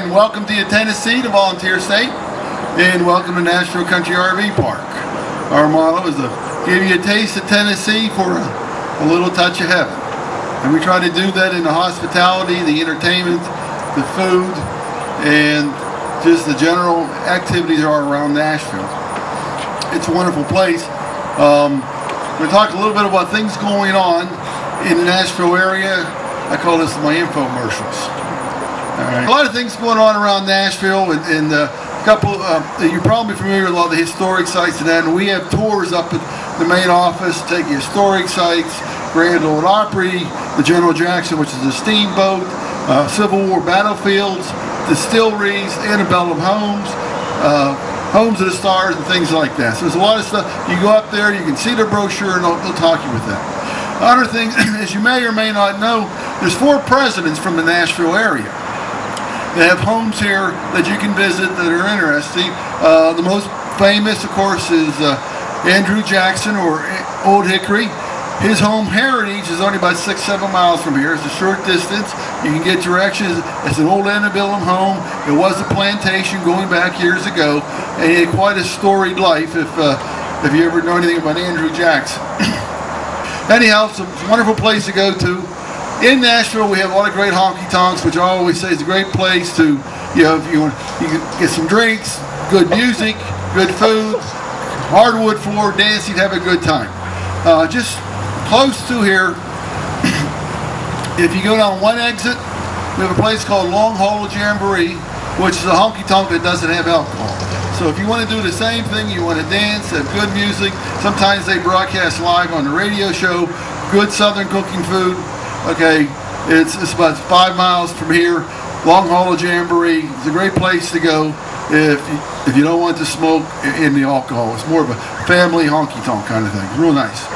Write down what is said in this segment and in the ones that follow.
And welcome to Tennessee, the volunteer state, and welcome to Nashville Country RV Park. Our motto is to give you a taste of Tennessee for a little touch of heaven. And we try to do that in the hospitality, the entertainment, the food, and just the general activities are around Nashville. It's a wonderful place. We're going to talk a little bit about things going on in the Nashville area. I call this my infomercials. Right. A lot of things going on around Nashville, and a couple, you're probably familiar with a lot of the historic sites and that, and we have tours up at the main office, take you historic sites, Grand Ole Opry, the General Jackson, which is a steamboat, Civil War battlefields, distilleries, antebellum homes, Homes of the Stars, and things like that. So there's a lot of stuff. You go up there, you can see the brochure, and they'll talk you with that. Other things, as you may or may not know, there's 4 presidents from the Nashville area. They have homes here that you can visit that are interesting. The most famous, of course, is Andrew Jackson, or Old Hickory. His home heritage is only about 6-7 miles from here. It's a short distance. You can get directions. It's an old antebellum home. It was a plantation going back years ago, and he had quite a storied life if you ever know anything about Andrew Jackson. Anyhow, it's a wonderful place to go to. In Nashville, we have a lot of great honky-tonks, which I always say is a great place to, if you can get some drinks, good music, good food, hardwood floor, dancing, have a good time. Just close to here, if you go down one exit, we have a place called Long Hollow Jamboree, which is a honky-tonk that doesn't have alcohol. So if you want to do the same thing, you want to dance, have good music, sometimes they broadcast live on the radio show, good southern cooking food. Okay, it's about 5 miles from here. Long Hollow Jamboree. It's a great place to go if you don't want to smoke in the alcohol. It's more of a family honky-tonk kind of thing. Real nice.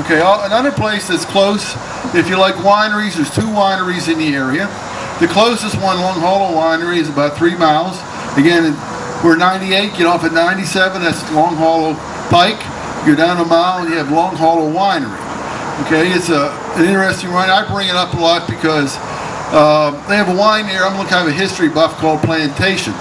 Okay, another place that's close, if you like wineries, there's 2 wineries in the area. The closest one, Long Hollow Winery, is about 3 miles. Again, we're 98, get off at 97, that's Long Hollow Pike. Go down a mile and you have Long Hollow Winery. Okay, it's an interesting wine. I bring it up a lot because they have a wine here. I'm kind of a history buff called Plantation.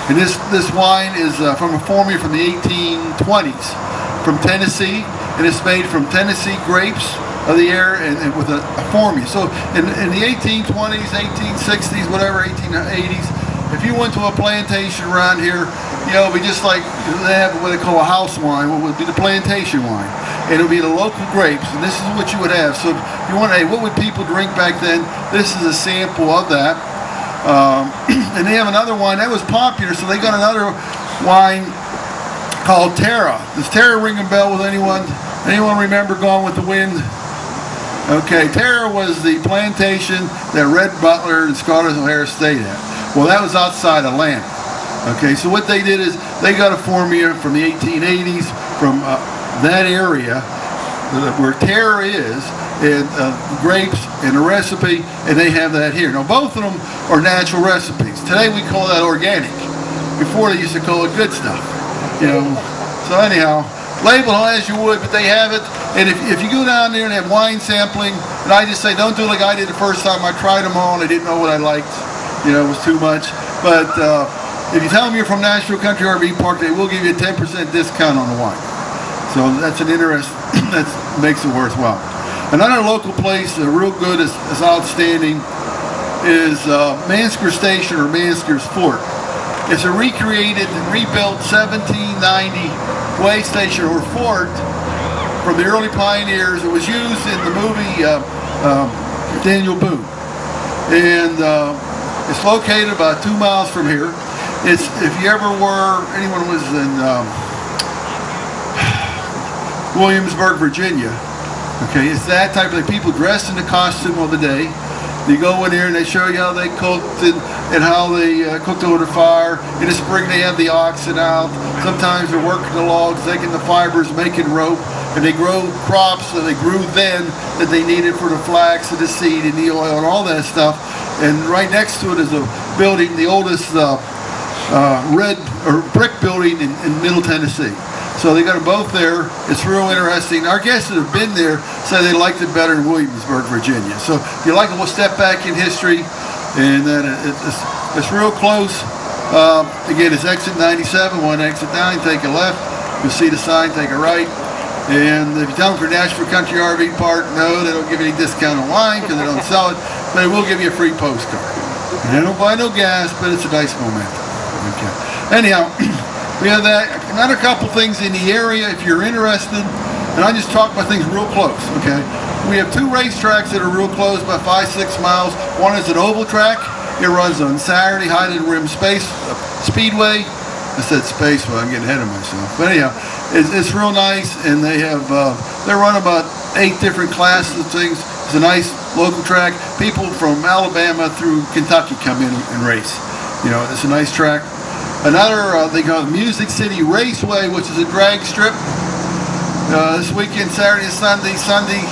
And this wine is from a formula from the 1820s from Tennessee. And it's made from Tennessee grapes of the air and with a formula. So in the 1820s, 1860s, whatever, 1880s, if you went to a plantation around here, it'd be just like they have what they call a house wine, what would be the plantation wine. And it would be the local grapes, and this is what you would have. So if you want, hey, what would people drink back then? This is a sample of that. And they have another wine that was popular, so they got another wine called Tara. Does Tara ring a bell with anyone? Anyone remember Gone with the Wind? Okay, Tara was the plantation that Red Butler and Scarlett O'Hara stayed at. Well, that was outside Atlanta. Okay, so what they did is they got a formula from the 1880s from that area where Tara is, and grapes and a recipe, and they have that here. Now, both of them are natural recipes. Today we call that organic. Before they used to call it good stuff. So anyhow, label it as you would, but they have it. And if you go down there and have wine sampling, and I just say don't do like I did the first time. I tried them all and I didn't know what I liked. It was too much. But if you tell them you're from Nashville Country RV Park, they will give you a 10% discount on the wine. So that's an interest that makes it worthwhile. Another local place, real good, is outstanding, is Mansker Station, or Mansker's Fort. It's a recreated and rebuilt 1790 way station or fort from the early pioneers. It was used in the movie Daniel Boone. And it's located about 2 miles from here. It's, if you ever were, anyone was in Williamsburg, Virginia, okay, it's that type of thing. People dressed in the costume of the day. You go in here and they show you how they cooked and how they cooked over the fire. In the spring they have the oxen out. Sometimes they're working the logs, taking the fibers, making rope. And they grow crops that they grew then that they needed for the flax and the seed and the oil and all that stuff. And right next to it is a building, the oldest red or brick building in Middle Tennessee. So they got them both there. It's real interesting. Our guests that have been there say they liked it better in Williamsburg, Virginia. So if you like it, we'll step back in history, and then it's It's real close. Again, it's exit 97, one exit 9, take a left. You'll see the sign, take a right. And if you tell them for Nashville Country RV Park, no, they don't give any discount on wine because they don't sell it, but they will give you a free postcard. And they don't buy no gas, but it's a nice moment. Okay. Anyhow, we have that. Another couple things in the area if you're interested, and I just talk about things real close, okay? We have two racetracks that are real close, about 5-6 miles. One is an oval track. It runs on Saturday, Highland Rim Speedway. I said space, but I'm getting ahead of myself. But anyhow, it's real nice, and they have they run about 8 different classes of things. It's a nice local track. People from Alabama through Kentucky come in and race. You know, it's a nice track. Another they call it Music City Raceway, which is a drag strip. This weekend, Saturday and Sunday. Sunday,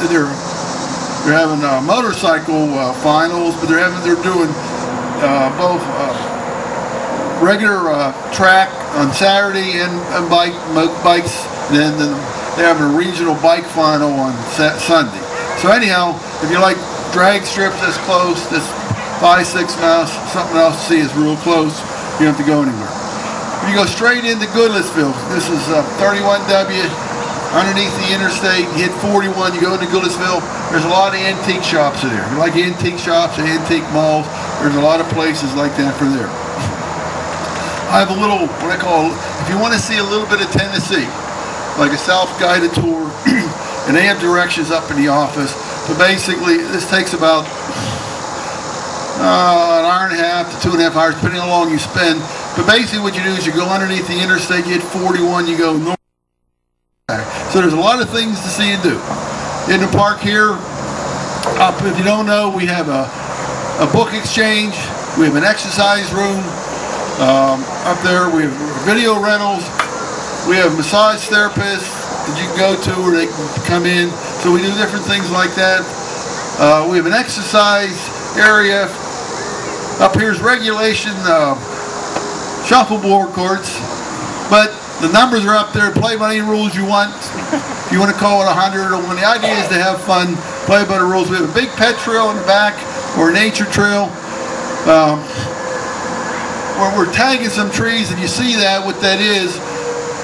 they're having motorcycle finals, but they're doing both. Regular track on Saturday and bikes, and then they're having a regional bike final on Sunday. So anyhow, if you like drag strips that's close, that's 5-6 miles, something else to see is real close, you don't have to go anywhere. If you go straight into Goodlettsville, this is 31W, underneath the interstate, you hit 41, you go into Goodlettsville, there's a lot of antique shops there. If you like antique shops and antique malls, there's a lot of places like that for there. I have a little, what I call, if you want to see a little bit of Tennessee, like a self-guided tour, and they have directions up in the office, but basically this takes about an hour and a half to 2.5 hours, depending on how long you spend. But basically what you do is you go underneath the interstate, you hit 41, you go north. So there's a lot of things to see and do. In the park here, if you don't know, we have a book exchange, we have an exercise room. Up there we have video rentals, we have massage therapists that you can go to or they can come in, so we do different things like that. We have an exercise area. Up here is regulation shuffleboard courts, but the numbers are up there. Play by any rules you want. If you want to call it 100 or 1, the idea is to have fun, play by the rules. We have a big pet trail in the back, or a nature trail. Where we're tagging some trees, and you see that, what that is,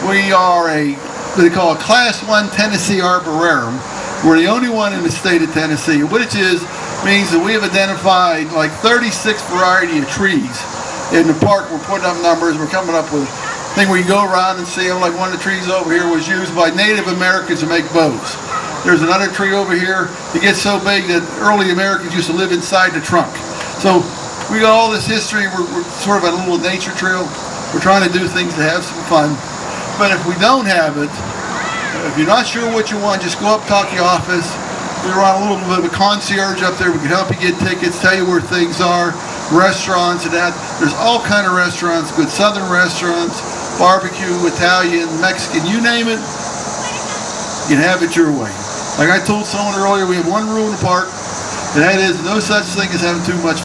we are what they call a Class 1 Tennessee Arboretum. We're the only one in the state of Tennessee, which means that we have identified like 36 variety of trees in the park. We're putting up numbers, we're coming up with a thing where you go around and see them. Like one of the trees over here was used by Native Americans to make bows. There's another tree over here that gets so big that early Americans used to live inside the trunk. So we got all this history. We're sort of a little nature trail. We're trying to do things to have some fun. But if we don't have it, if you're not sure what you want, just go up, talk to the office. We run a little bit of a concierge up there. We can help you get tickets, tell you where things are, restaurants and that. There's all kind of restaurants, good southern restaurants, barbecue, Italian, Mexican, you name it. You can have it your way. Like I told someone earlier, we have one rule in the park, and that is no such thing as having too much